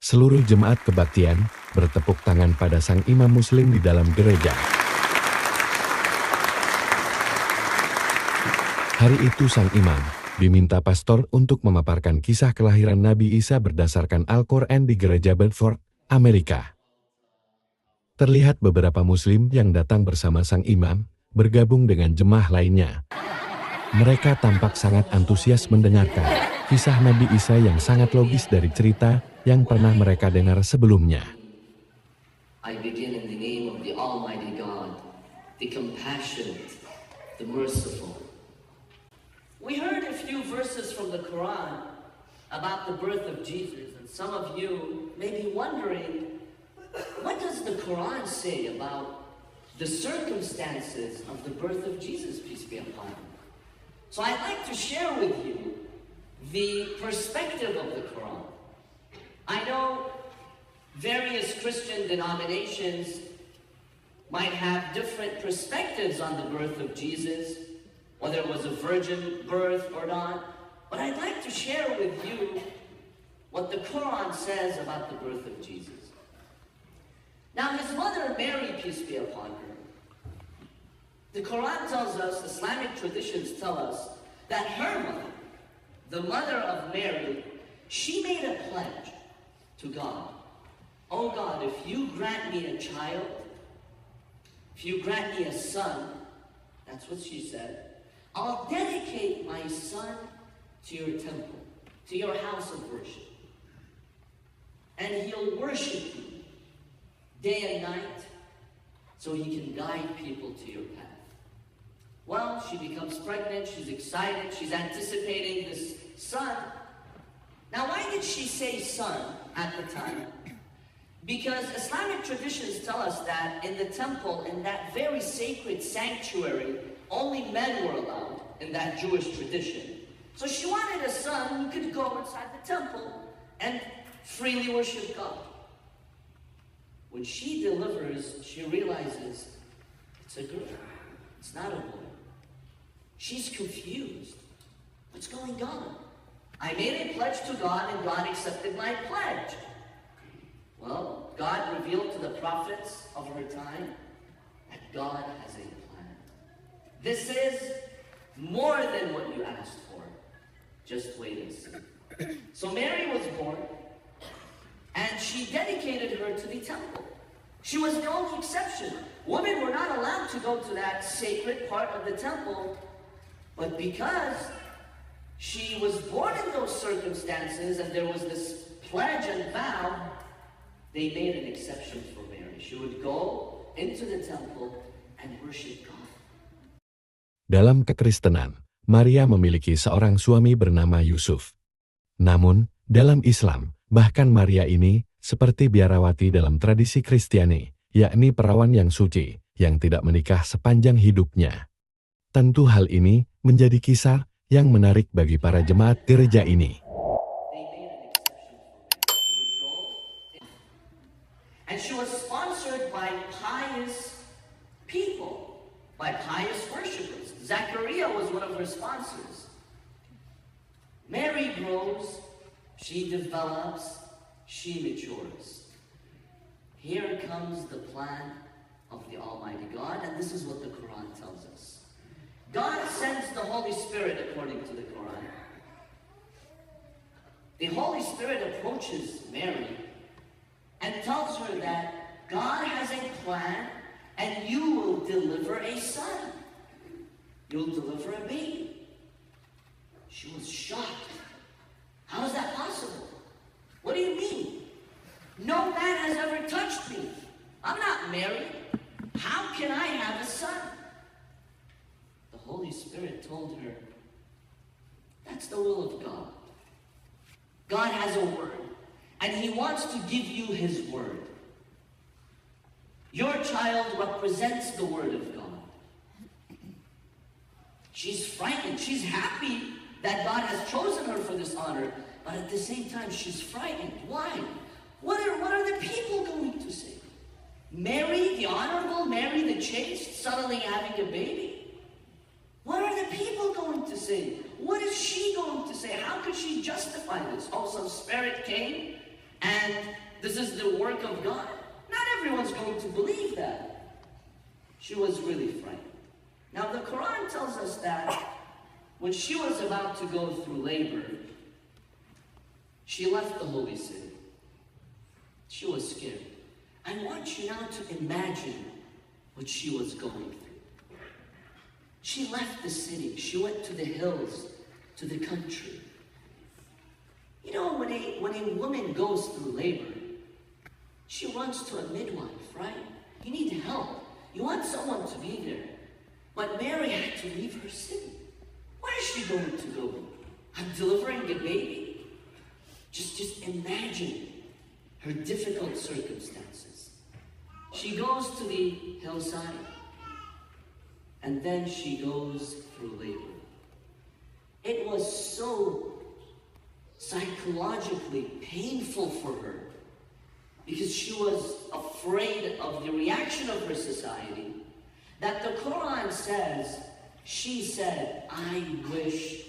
Seluruh jemaat kebaktian bertepuk tangan pada sang imam muslim di dalam gereja. Hari itu sang imam diminta pastor untuk memaparkan kisah kelahiran Nabi Isa berdasarkan Al-Quran di gereja Bedford, Amerika. Terlihat beberapa muslim yang datang bersama sang imam, bergabung dengan jemaah lainnya. Mereka tampak sangat antusias mendengarkan kisah Nabi Isa yang sangat logis dari cerita yang pernah mereka dengar sebelumnya. I begin in the name of the Almighty God, the compassionate, the merciful. We heard a few verses from the Quran about the birth of Jesus, and some of you may be wondering, what does the Quran say about the circumstances of the birth of Jesus, peace be upon him? So I'd like to share with you the perspective of the Quran. I know various Christian denominations might have different perspectives on the birth of Jesus, whether it was a virgin birth or not, but I'd like to share with you what the Quran says about the birth of Jesus. Now his mother Mary, peace be upon her, the Quran tells us, Islamic traditions tell us, that her mother, the mother of Mary, she made a pledge to God. Oh God, if you grant me a child, if you grant me a son, that's what she said, I'll dedicate my son to your temple, to your house of worship. And he'll worship you day and night so he can guide people to your path. Well, she becomes pregnant, she's excited, she's anticipating this son. Now, why did she say son at the time? Because Islamic traditions tell us that in the temple, in that very sacred sanctuary, only men were allowed in that Jewish tradition. So she wanted a son who could go inside the temple and freely worship God. When she delivers, she realizes it's a girl, it's not a boy. She's confused. What's going on? I made a pledge to God and God accepted my pledge. Well, God revealed to the prophets of her time that God has a plan. This is more than what you asked for. Just wait and see. So Mary was born, and she dedicated her to the temple. She was the only exception. Women were not allowed to go to that sacred part of the temple, but because she was born in those circumstances and there was this pledge and vow, they made an exception for Mary. She would go into the temple and worship God. Dalam kekristenan, Maria memiliki seorang suami bernama Yusuf. Namun, dalam Islam, bahkan Maria ini seperti biarawati dalam tradisi Kristiani, yakni perawan yang suci, yang tidak menikah sepanjang hidupnya. Tentu hal ini menjadi kisah yang menarik bagi para jemaat gereja ini. And she was sponsored by pious people, by pious worshipers. Zachariah was one of her sponsors. Mary grows, she develops, she matures. Here comes the plan of the Almighty God, and this is what the Quran tells us. God sends the Holy Spirit according to the Quran. The Holy Spirit approaches Mary and tells her that God has a plan and you will deliver a son. You'll deliver a baby. She was shocked. How is that possible? What do you mean? No man has ever touched me. I'm not married. How can I have a son? The Holy Spirit told her, that's the will of God. God has a word, and He wants to give you His word. Your child represents the word of God. She's frightened. She's happy that God has chosen her for this honor, but at the same time, she's frightened. Why? What are the people going to say? Mary, the honorable Mary, the chaste, suddenly having a baby? What are the people going to say? What is she going to say? How could she justify this? Oh, some spirit came and and this is the work of God. Not everyone's going to believe that. She was really frightened. Now the Quran tells us that when she was about to go through labor, she left the holy city. She was scared. I want you now to imagine what she was going through. She left the city. She went to the hills, to the country. You know, when a woman goes through labor, she runs to a midwife, right? You need help. You want someone to be there. But Mary had to leave her city. Where is she going to go? I'm delivering a baby? Just imagine her difficult circumstances. She goes to the hillside, and then she goes through labor. It was so psychologically painful for her because she was afraid of the reaction of her society that the Quran says, she said, I wish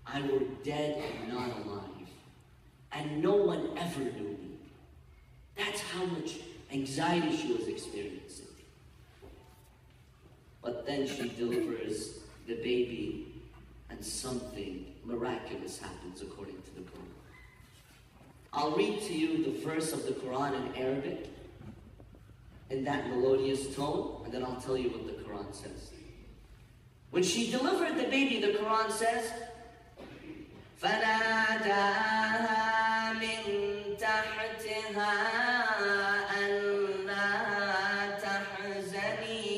I were dead and not alive, and no one ever knew me. That's how much anxiety she was experiencing. But then she delivers the baby, and something miraculous happens according to the Quran. I'll read to you the verse of the Quran in Arabic, in that melodious tone, and then I'll tell you what the Quran says. When she delivered the baby, the Quran says, فَنَادَاهَا مِن تَحْتِهَا أَلَّا تَحْزَنِي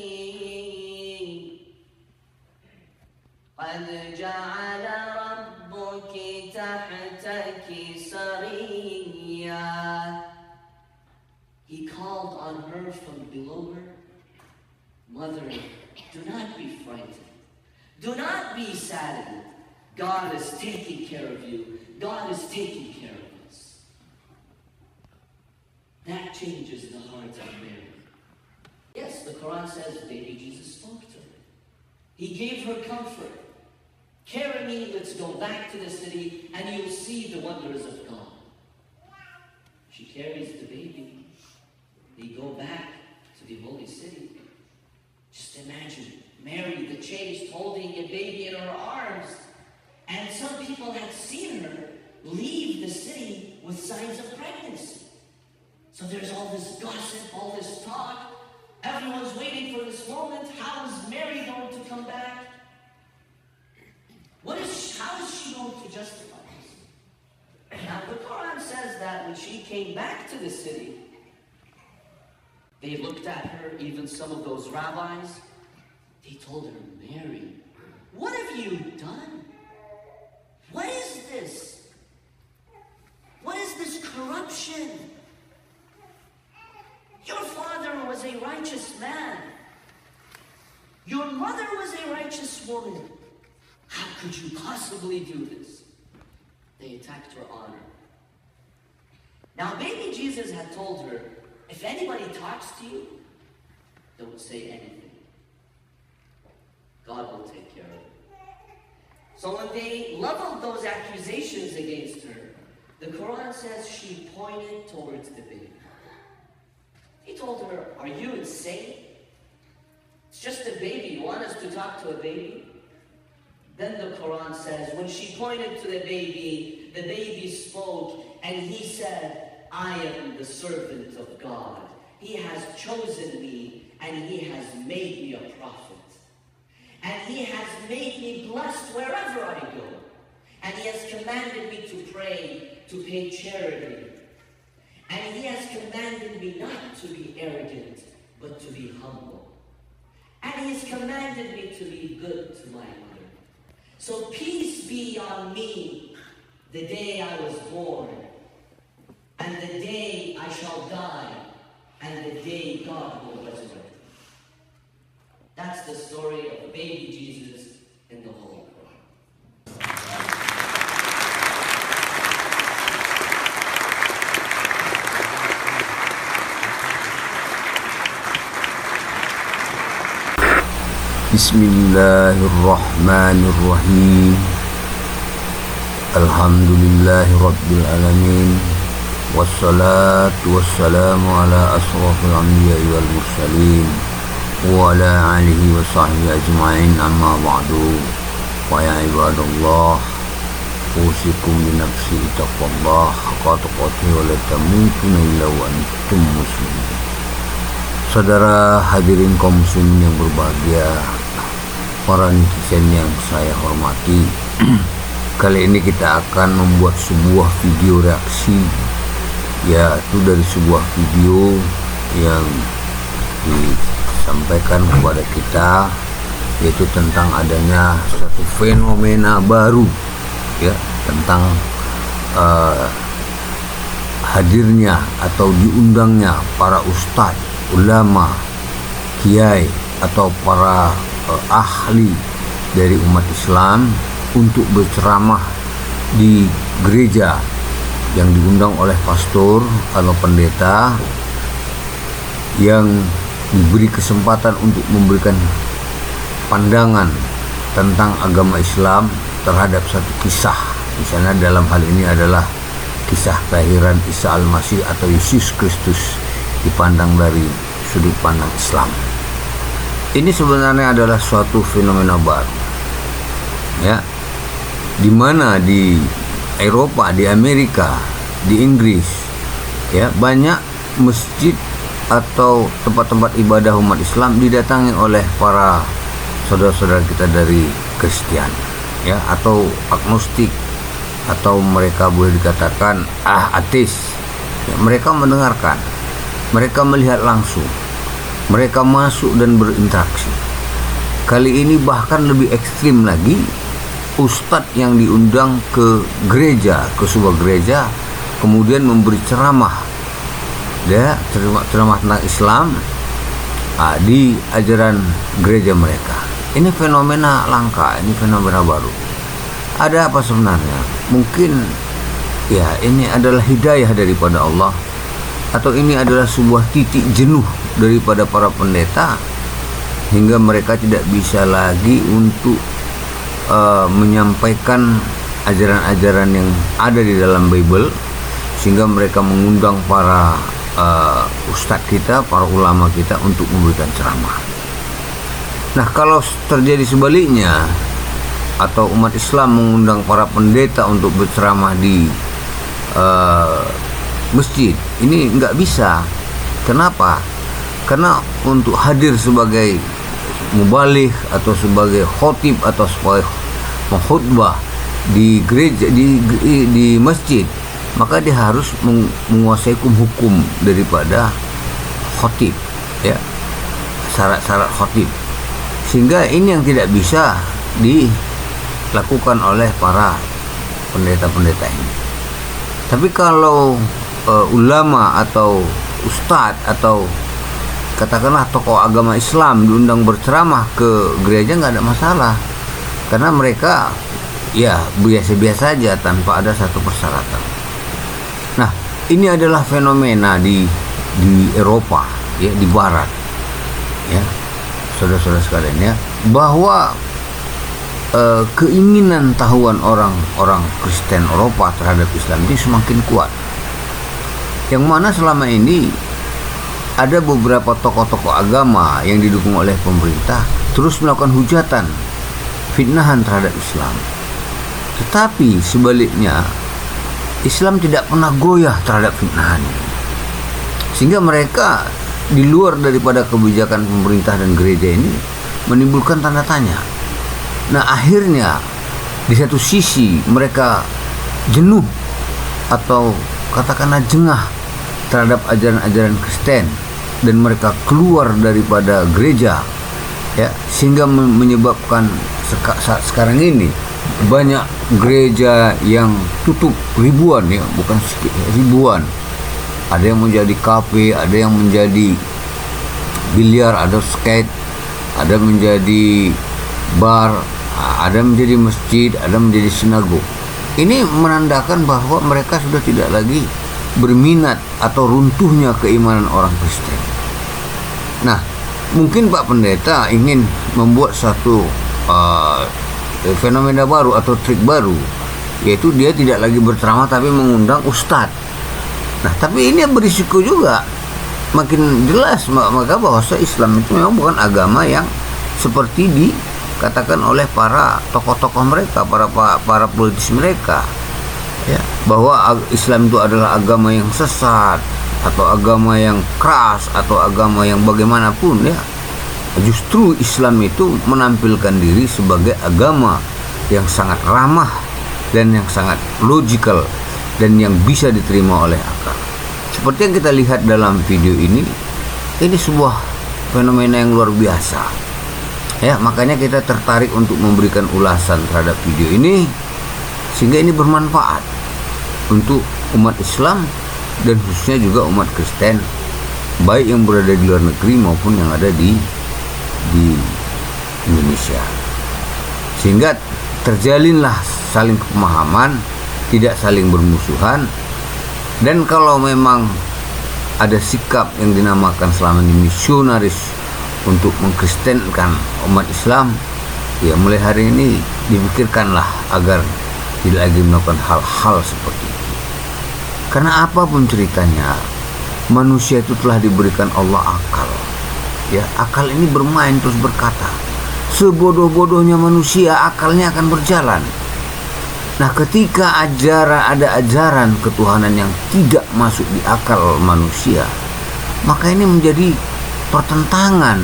قَدْ جَعَلَ رَبُّكِ تَحْتَكِ سَرِيًّا. He called on her from below her, Mother, do not be frightened. Do not be saddened. God is taking care of you. God is taking care of us. That changes the heart of Mary. Yes, the Quran says baby Jesus spoke to her. He gave her comfort. Carry me, let's go back to the city, and you'll see the wonders of God. She carries the baby. They go back to the holy city. Just imagine Mary, the chaste, holding a baby in her arms. And some people had seen her leave the city with signs of pregnancy. So there's all this gossip, all this talk. Everyone's waiting for this moment. How is Mary going to come back? How is she going to justify this? Now the Quran says that when she came back to the city, they looked at her, even some of those rabbis. They told her, Mary, what have you done? What is this? What is this corruption? Your father was a righteous man. Your mother was a righteous woman. How could you possibly do this? They attacked her honor. Now, baby Jesus had told her, if anybody talks to you, don't say anything. God will take care of it. So when they leveled those accusations against her, the Quran says she pointed towards the baby. He told her, are you insane? It's just a baby. You want us to talk to a baby? Then the Quran says, when she pointed to the baby spoke, and he said, I am the servant of God. He has chosen me, and he has made me a prophet. And he has made me blessed wherever I go. And he has commanded me to pray, to pay charity. And he has commanded me not to be arrogant, but to be humble. And he has commanded me to be good to my mother. So peace be on me the day I was born, and the day I shall die, and the day God will resurrect me. That's the story of baby Jesus in the Holy Quran. Bismillahirrahmanirrahim. Alhamdulillahi Rabbil Alamin. wassalatu wassalamu ala asrafil anbiya'i wal mursalin wa ala alihi wa sahbihi ajma'in, amma ba'du. Wa ya ibadallah, usikum bi nafsi taqwallah haqqa tuqatih wa la tamutunna illa wa antum muslimun. Saudara hadirin kaum muslimin yang berbahagia, para netizen yang saya hormati, kali ini kita akan membuat sebuah video reaksi, yaitu dari sebuah video yang disampaikan kepada kita, yaitu tentang adanya satu fenomena baru, ya, tentang hadirnya atau diundangnya para ustadz, ulama, kiai atau para ahli dari umat Islam untuk berceramah di gereja yang diundang oleh pastor atau pendeta yang diberi kesempatan untuk memberikan pandangan tentang agama Islam terhadap satu kisah. Misalnya dalam hal ini adalah kisah kelahiran Isa Al-Masih atau Yesus Kristus dipandang dari sudut pandang Islam. Ini sebenarnya adalah suatu fenomena baru, ya, di mana di Eropa, di Amerika, di Inggris, ya, banyak masjid atau tempat-tempat ibadah umat Islam didatangi oleh para saudara-saudara kita dari Kristen, ya, atau agnostik, atau mereka boleh dikatakan ateis. Ya, mereka mendengarkan, mereka melihat langsung, mereka masuk dan berinteraksi. Kali ini bahkan lebih ekstrim lagi, ustadz yang diundang ke gereja, ke sebuah gereja, kemudian memberi ceramah, ya, ceramah tentang Islam di ajaran gereja mereka. Ini fenomena langka, ini fenomena baru. Ada apa sebenarnya? Mungkin ya ini adalah hidayah daripada Allah, atau ini adalah sebuah titik jenuh daripada para pendeta hingga mereka tidak bisa lagi untuk menyampaikan ajaran-ajaran yang ada di dalam Bible, sehingga mereka mengundang para ustadz kita, para ulama kita untuk memberikan ceramah. Nah, kalau terjadi sebaliknya, atau umat Islam mengundang para pendeta untuk berceramah di masjid, ini nggak bisa. Kenapa? Karena untuk hadir sebagai mubaligh atau sebagai khotib atau sebagai khutbah di gereja, di masjid, maka dia harus menguasai hukum daripada khotib, ya, syarat-syarat khotib, sehingga ini yang tidak bisa dilakukan oleh para pendeta-pendeta ini. Tapi kalau ulama atau ustadz atau katakanlah tokoh agama Islam diundang berceramah ke gereja, nggak ada masalah, karena mereka ya biasa-biasa saja tanpa ada satu persyaratan. Nah, ini adalah fenomena di Eropa, ya, di Barat, ya, saudara-saudara sekalian, ya, bahwa keinginan tahuan orang Kristen Eropa terhadap Islam ini semakin kuat, yang mana selama ini ada beberapa tokoh-tokoh agama yang didukung oleh pemerintah terus melakukan hujatan, fitnahan terhadap Islam. Tetapi sebaliknya, Islam tidak pernah goyah terhadap fitnahan ini, sehingga mereka di luar daripada kebijakan pemerintah dan gereja ini menimbulkan tanda tanya. Nah, akhirnya di satu sisi mereka jenuh atau katakanlah jengah terhadap ajaran-ajaran Kristen dan mereka keluar daripada gereja, ya, sehingga menyebabkan saat sekarang ini banyak gereja yang tutup, ribuan, ya, bukan sedikit, ribuan. Ada yang menjadi kafe, ada yang menjadi biliar, ada skate, ada menjadi bar, ada menjadi masjid, ada menjadi sinagog. Ini menandakan bahwa mereka sudah tidak lagi berminat atau runtuhnya keimanan orang Kristen. Nah, mungkin Pak Pendeta ingin membuat satu fenomena baru atau trik baru, yaitu dia tidak lagi berceramah tapi mengundang ustadz. Nah, tapi ini berisiko juga makin jelas maka bahwa Islam itu memang bukan agama yang seperti dikatakan oleh para tokoh-tokoh mereka, para politis mereka, ya, bahwa Islam itu adalah agama yang sesat atau agama yang keras atau agama yang bagaimanapun, ya. Justru Islam itu menampilkan diri sebagai agama yang sangat ramah dan yang sangat logikal dan yang bisa diterima oleh akal. Seperti yang kita lihat dalam video ini sebuah fenomena yang luar biasa. Ya, makanya kita tertarik untuk memberikan ulasan terhadap video ini sehingga ini bermanfaat untuk umat Islam dan khususnya juga umat Kristen, baik yang berada di luar negeri maupun yang ada di Indonesia. Sehingga terjalinlah saling pemahaman, tidak saling bermusuhan. Dan kalau memang ada sikap yang dinamakan selama ini misionaris untuk mengkristenkan umat Islam, ya mulai hari ini dipikirkanlah agar tidak lagi melakukan hal-hal seperti itu. Karena apapun ceritanya, manusia itu telah diberikan Allah akal. Ya, akal ini bermain terus berkata, sebodoh-bodohnya manusia akalnya akan berjalan. Nah, ketika ada ajaran ketuhanan yang tidak masuk di akal manusia, maka ini menjadi pertentangan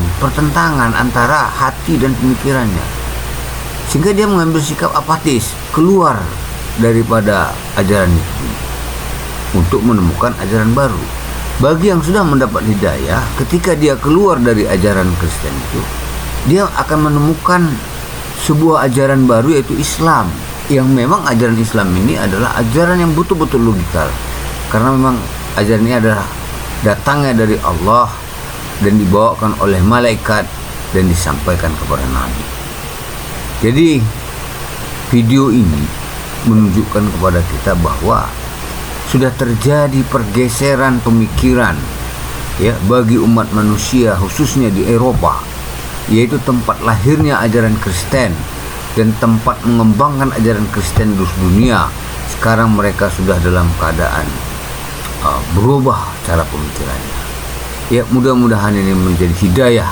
antara hati dan pemikirannya. Sehingga dia mengambil sikap apatis, keluar daripada ajaran itu untuk menemukan ajaran baru. Bagi yang sudah mendapat hidayah, ketika dia keluar dari ajaran Kristen itu, dia akan menemukan sebuah ajaran baru, yaitu Islam. Yang memang ajaran Islam ini adalah ajaran yang betul-betul logikal, karena memang ajaran ini adalah datangnya dari Allah dan dibawakan oleh malaikat dan disampaikan kepada Nabi. Jadi video ini menunjukkan kepada kita bahwa sudah terjadi pergeseran pemikiran, ya, bagi umat manusia khususnya di Eropa, yaitu tempat lahirnya ajaran Kristen dan tempat mengembangkan ajaran Kristen di dunia. Sekarang mereka sudah dalam keadaan berubah cara pemikirannya. Ya, mudah-mudahan ini menjadi hidayah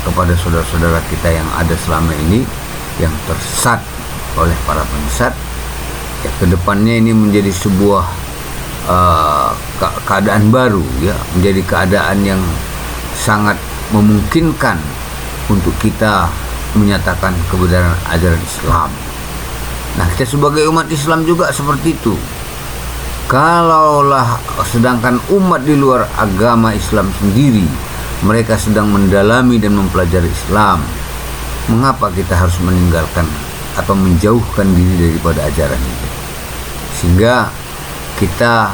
kepada saudara-saudara kita yang ada selama ini yang tersesat oleh para penyesat. Ya, kedepannya ini menjadi sebuah keadaan baru, ya, menjadi keadaan yang sangat memungkinkan untuk kita menyatakan kebenaran ajaran Islam. Nah, kita sebagai umat Islam juga seperti itu. Kalaulah sedangkan umat di luar agama Islam sendiri mereka sedang mendalami dan mempelajari Islam, mengapa kita harus meninggalkan atau menjauhkan diri daripada ajaran itu, sehingga kita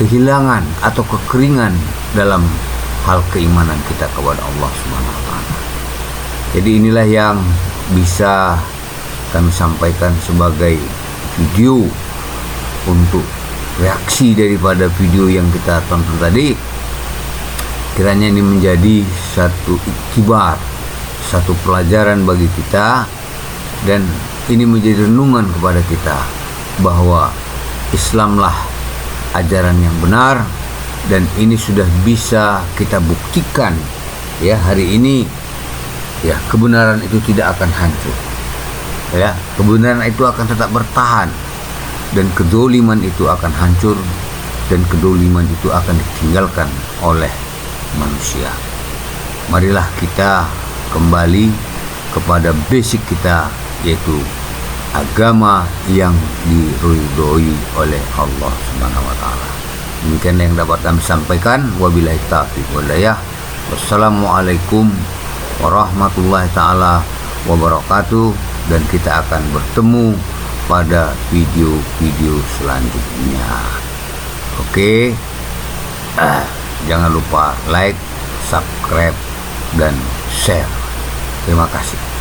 kehilangan atau kekeringan dalam hal keimanan kita kepada Allah Subhanahu wa taala. Jadi inilah yang bisa kami sampaikan sebagai video untuk reaksi daripada video yang kita tonton tadi. Kiranya ini menjadi satu iktibar, satu pelajaran bagi kita, dan ini menjadi renungan kepada kita bahwa Islamlah ajaran yang benar, dan ini sudah bisa kita buktikan, ya, hari ini. Ya, kebenaran itu tidak akan hancur. Ya, kebenaran itu akan tetap bertahan, dan kedoliman itu akan hancur, dan kedoliman itu akan ditinggalkan oleh manusia. Marilah kita kembali kepada basic kita, yaitu agama yang diridhoi oleh Allah Subhanahu wa taala. Demikian yang dapat kami sampaikan. Wabillahi taufiq wal hidayah. Wassalamualaikum warahmatullahi taala wabarakatuh, dan kita akan bertemu pada video-video selanjutnya. Oke. Jangan lupa like, subscribe, dan share. Terima kasih.